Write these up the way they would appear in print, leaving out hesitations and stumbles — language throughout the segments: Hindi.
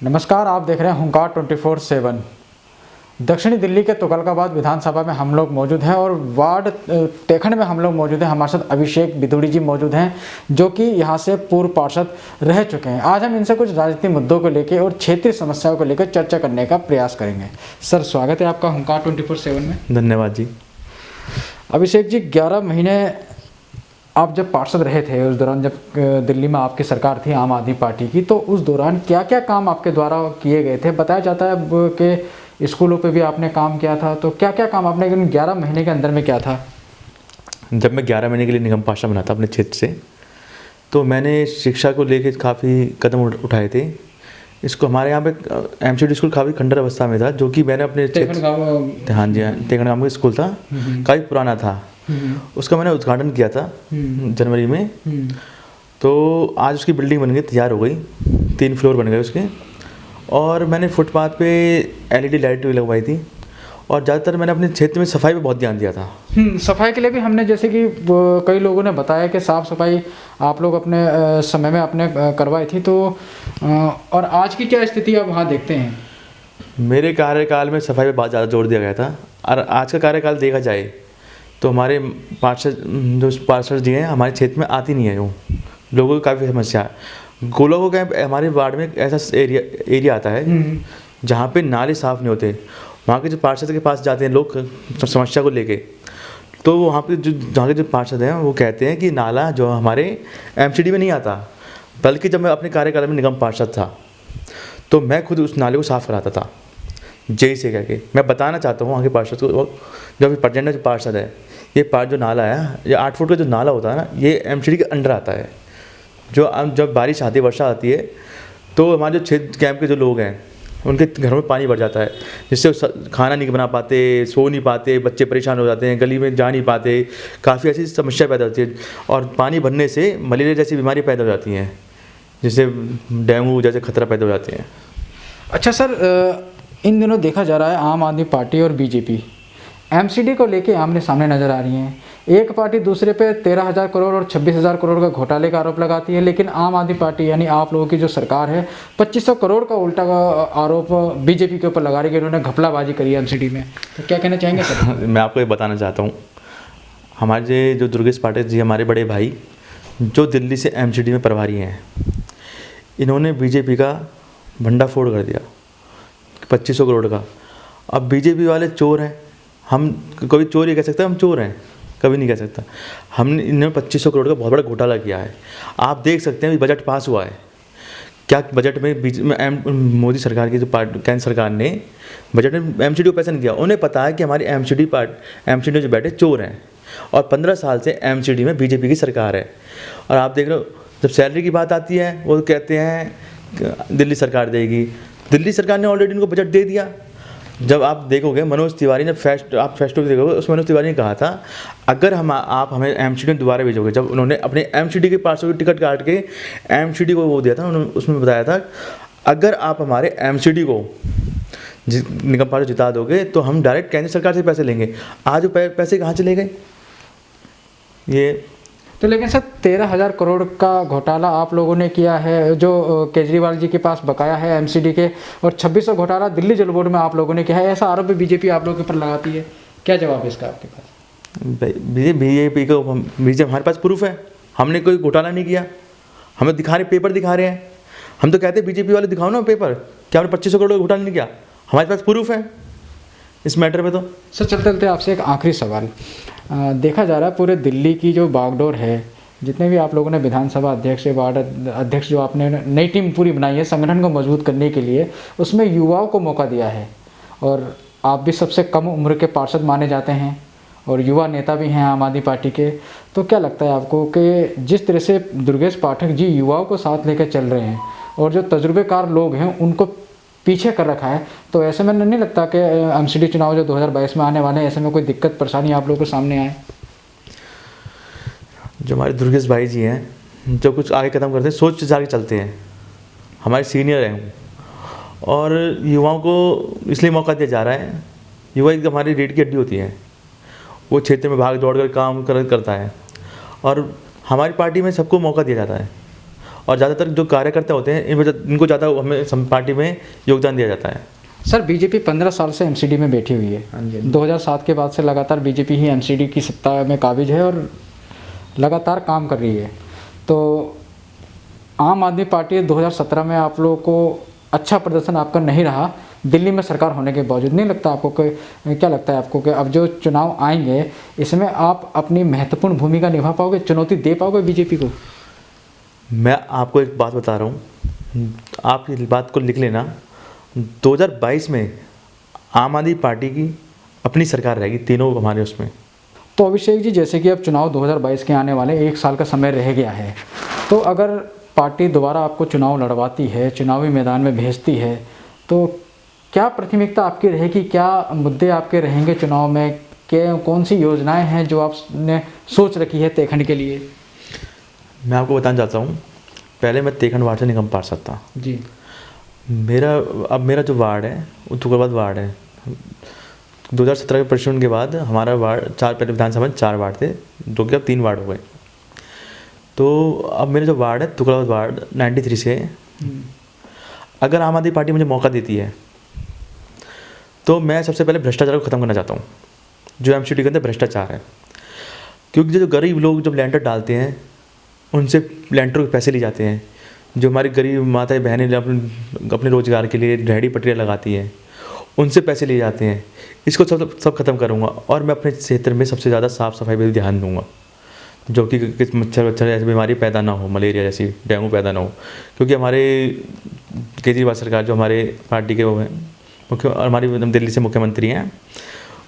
नमस्कार, आप देख रहे हैं हुंकार 24/7। दक्षिणी दिल्ली के तुगलकाबाद विधानसभा में हम लोग मौजूद हैं और वार्ड टेखंड में हम लोग मौजूद हैं। हमारे साथ अभिषेक बिधूड़ी जी मौजूद हैं, जो कि यहां से पूर्व पार्षद रह चुके हैं। आज हम इनसे कुछ राजनीतिक मुद्दों को लेकर और क्षेत्रीय समस्याओं को लेकर चर्चा करने का प्रयास करेंगे। सर, स्वागत है आपका हुंकार 24/7 में। धन्यवाद जी। अभिषेक जी, 11 महीने आप जब पार्षद रहे थे, उस दौरान जब दिल्ली में आपकी सरकार थी आम आदमी पार्टी की, तो उस दौरान क्या क्या काम आपके द्वारा किए गए थे? बताया जाता है कि स्कूलों पे भी आपने काम किया था, तो क्या क्या काम आपने 11 महीने के अंदर में किया था? जब मैं 11 महीने के लिए निगम पार्षद बना था अपने क्षेत्र से, तो मैंने शिक्षा को लेकर काफ़ी कदम उठाए थे। इसको हमारे यहाँ पे एमसीडी स्कूल काफ़ी खंडर अवस्था में था, जो कि मैंने अपने हाँ जी, टेखंड गाँव में स्कूल था, काफ़ी पुराना था। उसका मैंने उद्घाटन किया था जनवरी में। तो आज उसकी बिल्डिंग बन गई, तैयार हो गई, 3 फ्लोर बन गए उसके। और मैंने फुटपाथ पे एलईडी लाइट भी लगवाई थी। और ज़्यादातर मैंने अपने क्षेत्र में सफाई पे बहुत ध्यान दिया था। सफाई के लिए भी हमने, जैसे कि कई लोगों ने बताया कि साफ़ सफाई आप लोग अपने समय में आपने करवाई थी, तो और आज की क्या स्थिति आप वहाँ देखते हैं? मेरे कार्यकाल में सफाई पे बहुत ज़्यादा जोर दिया गया था। और आज का कार्यकाल देखा जाए तो हमारे पार्षद जी हैं, हमारे क्षेत्र में आती नहीं है। वो लोगों की काफ़ी समस्या है। गोलों को हमारे वार्ड में ऐसा एरिया आता है जहाँ पे नाले साफ़ नहीं होते। वहाँ के जो पार्षद के पास जाते हैं लोग समस्या को लेके, तो वहाँ पे जहाँ के जो पार्षद हैं वो कहते हैं कि नाला जो हमारे एमसीडी में नहीं आता। बल्कि जब मैं अपने कार्यकाल में निगम पार्षद था, तो मैं खुद उस नाले को साफ़ कराता था, जेई से कह के। मैं बताना चाहता हूँ वहाँ के पार्षद को, जो प्रजेंट जो पार्षद है, ये जो नाला है, ये 8 फुट का जो नाला होता है ना, ये एमसीडी के अंडर आता है। जब बारिश आती है, वर्षा आती है, तो हमारे जो क्षेत्र कैंप के जो लोग हैं, उनके घरों में पानी भर जाता है, जिससे खाना नहीं बना पाते, सो नहीं पाते, बच्चे परेशान हो जाते हैं, गली में जा नहीं पाते। काफ़ी ऐसी समस्या पैदा होती है। और पानी भरने से मलेरिया जैसी बीमारी पैदा हो जाती हैं, जिससे डेंगू जैसे खतरा पैदा हो जाते हैं। अच्छा सर, इन दिनों देखा जा रहा है आम आदमी पार्टी और बीजेपी एमसीडी को लेके आमने सामने नजर आ रही हैं। एक पार्टी दूसरे पे 13,000 करोड़ और 26,000 करोड़ का घोटाले का आरोप लगाती है, लेकिन आम आदमी पार्टी यानी आप लोगों की जो सरकार है 2,500 करोड़ का उल्टा का आरोप बीजेपी के ऊपर लगा रही है कि उन्होंने घपलाबाजी करी है एमसीडी में। तो क्या कहना चाहेंगे सर? मैं आपको ये बताना चाहता हूँ, हमारे जो दुर्गेश पाठक जी, हमारे बड़े भाई, जो दिल्ली से एमसीडी में प्रभारी हैं, इन्होंने बीजेपी का भंडाफोड़ कर दिया 2,500 करोड़ का। अब बीजेपी वाले चोर हैं, हम कभी चोर ये कह सकते हैं हम चोर हैं? कभी नहीं कह सकता। हमने इन्होंने 2,500 करोड़ का बहुत बड़ा घोटाला किया है। आप देख सकते हैं बजट पास हुआ है क्या? बजट में मोदी सरकार की जो केंद्र सरकार ने बजट में एमसीडी को पैसा नहीं दिया। उन्हें पता है कि हमारी एमसीडी जो बैठे चोर हैं, और 15 साल से एमसीडी में बीजेपी की सरकार है। और आप देख लो, जब सैलरी की बात आती है, वो कहते हैं दिल्ली सरकार देगी। दिल्ली सरकार ने ऑलरेडी उनको बजट दे दिया। जब आप देखोगे, मनोज तिवारी ने फेस्टो देखोगे, उसमें मनोज तिवारी ने कहा था, अगर आप हमें एमसीडी में दोबारा भेजोगे। जब उन्होंने अपने एमसीडी के पार्षद की टिकट काट के एमसीडी को वो दिया था, उन्होंने उसमें बताया था, अगर आप हमारे एमसीडी को निगम पार्षद जिता दोगे तो हम डायरेक्ट केंद्र सरकार से पैसे लेंगे। आज वो पैसे कहाँ चले गए? ये तो लेकिन सर, 13,000 करोड़ का घोटाला आप लोगों ने किया है, जो केजरीवाल जी के पास बकाया है एमसीडी के, और 2600 घोटाला दिल्ली जल बोर्ड में आप लोगों ने किया है, ऐसा आरोप भी बीजेपी आप लोगों के ऊपर लगाती है। क्या जवाब है इसका आपके पास? बीजेपी को हमारे पास प्रूफ है, हमने कोई घोटाला नहीं किया। हमें पेपर दिखा रहे हैं। हम तो कहते हैं बीजेपी वाले दिखाओ ना पेपर, क्या हमने 2,500 करोड़ का घोटाला नहीं किया? हमारे पास प्रूफ है इस मैटर में। तो सर, चलते चलते आपसे एक आखिरी सवाल। देखा जा रहा है पूरे दिल्ली की जो बागडोर है, जितने भी आप लोगों ने विधानसभा अध्यक्ष, वार्ड अध्यक्ष, जो आपने नई टीम पूरी बनाई है संगठन को मजबूत करने के लिए, उसमें युवाओं को मौका दिया है। और आप भी सबसे कम उम्र के पार्षद माने जाते हैं और युवा नेता भी हैं आम आदमी पार्टी के। तो क्या लगता है आपको कि जिस तरह से दुर्गेश पाठक जी युवाओं को साथ लेकर चल रहे हैं और जो तजुर्बेकार लोग हैं उनको पीछे कर रखा है, तो ऐसे में नहीं लगता कि एमसीडी चुनाव जो 2022 में आने वाले हैं, ऐसे में कोई दिक्कत परेशानी आप लोगों के सामने आए? जो हमारे दुर्गेश भाई जी हैं, जो कुछ आगे कदम करते हैं, सोच विचार के चलते हैं, हमारे सीनियर हैं, और युवाओं को इसलिए मौका दिया जा रहा है। युवा एक हमारी रीढ़ की हड्डी होती है, वो क्षेत्र में भाग दौड़ कर काम करता है, और हमारी पार्टी में सबको मौका दिया जाता है। और ज़्यादातर जो कार्यकर्ता होते हैं इनको ज़्यादा हमें पार्टी में योगदान दिया जाता है। सर बीजेपी 15 साल से एमसीडी में बैठी हुई है। 2007 के बाद से लगातार बीजेपी ही एमसीडी की सत्ता में काबिज है और लगातार काम कर रही है। तो आम आदमी पार्टी 2017 में आप लोगों को अच्छा प्रदर्शन आपका नहीं रहा दिल्ली में सरकार होने के बावजूद। नहीं लगता आपको कि क्या लगता है आपको कि अब जो चुनाव आएंगे इसमें आप अपनी महत्वपूर्ण भूमिका निभा पाओगे, चुनौती दे पाओगे बीजेपी को? मैं आपको एक बात बता रहा हूँ, आप इस बात को लिख लेना। 2022 में आम आदमी पार्टी की अपनी सरकार रहेगी, तीनों हमारे उसमें। तो अभिषेक जी, जैसे कि अब चुनाव 2022 के आने वाले 1 साल का समय रह गया है, तो अगर पार्टी दोबारा आपको चुनाव लड़वाती है, चुनावी मैदान में भेजती है, तो क्या प्राथमिकता आपकी रहेगी, क्या मुद्दे आपके रहेंगे चुनाव में, कौन सी योजनाएं हैं जो आपने सोच रखी है तेखंड के लिए? मैं आपको बताना चाहता हूँ, पहले मैं तेखंड वार्ड से निगम पार्षद था जी। मेरा जो वार्ड है वो तुगलबाद वार्ड है। 2017 के परिष्करण के बाद हमारा वार्ड पहले विधानसभा में 4 वार्ड थे, जो कि अब 3 वार्ड हो गए। तो अब मेरा जो वार्ड है तुगलबाद वार्ड 93 से है। अगर आम आदमी पार्टी मुझे मौका देती है तो मैं सबसे पहले भ्रष्टाचार को ख़त्म करना चाहता हूँ, जो एमसीडी के अंदर भ्रष्टाचार है। क्योंकि जो गरीब लोग जब लैंटर डालते हैं उनसे लैंटर के पैसे लिए जाते हैं। जो हमारी गरीब माताएं बहनें अपने रोज़गार के लिए रेहड़ी पटरियाँ लगाती हैं, उनसे पैसे लिए जाते हैं। इसको सब ख़त्म करूँगा और मैं अपने क्षेत्र में सबसे ज़्यादा साफ़ सफाई पर भी ध्यान दूँगा, जो कि मच्छर ऐसी बीमारी पैदा ना हो, मलेरिया जैसी, डेंगू पैदा ना हो। क्योंकि हमारे केजरीवाल सरकार, जो हमारे पार्टी के वो हैं हमारी दिल्ली से मुख्यमंत्री हैं,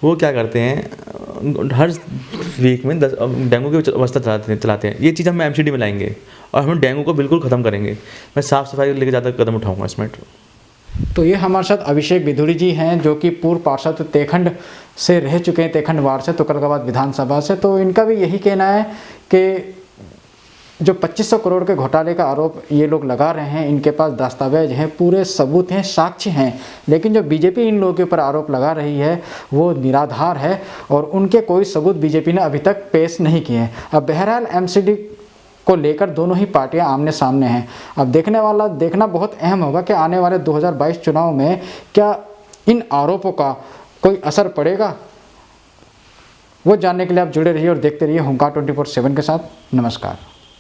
वो क्या करते हैं, हर वीक में 10 डेंगू की व्यवस्था चलाते हैं। ये चीज़ हम एमसीडी में लाएंगे और हम डेंगू को बिल्कुल ख़त्म करेंगे। मैं साफ़ सफाई को लेकर ज़्यादा कदम उठाऊँगा इसमें। तो ये हमारे साथ अभिषेक विधुड़ी जी हैं, जो कि पूर्व पार्षद तेखंड से रह चुके हैं, तेखंड वार्ड से, तुगलकाबाद विधानसभा से। तो इनका भी यही कहना है कि जो 2500 करोड़ के घोटाले का आरोप ये लोग लगा रहे हैं, इनके पास दस्तावेज हैं, पूरे सबूत हैं, साक्ष्य हैं, लेकिन जो बीजेपी इन लोगों के ऊपर आरोप लगा रही है वो निराधार है और उनके कोई सबूत बीजेपी ने अभी तक पेश नहीं किए हैं। अब बहरहाल एमसीडी को लेकर दोनों ही पार्टियां आमने सामने हैं। अब देखना बहुत अहम होगा कि आने वाले 2022 चुनाव में क्या इन आरोपों का कोई असर पड़ेगा। वो जानने के लिए आप जुड़े रहिए और देखते रहिए होमगार्ड 24/7 के साथ। नमस्कार।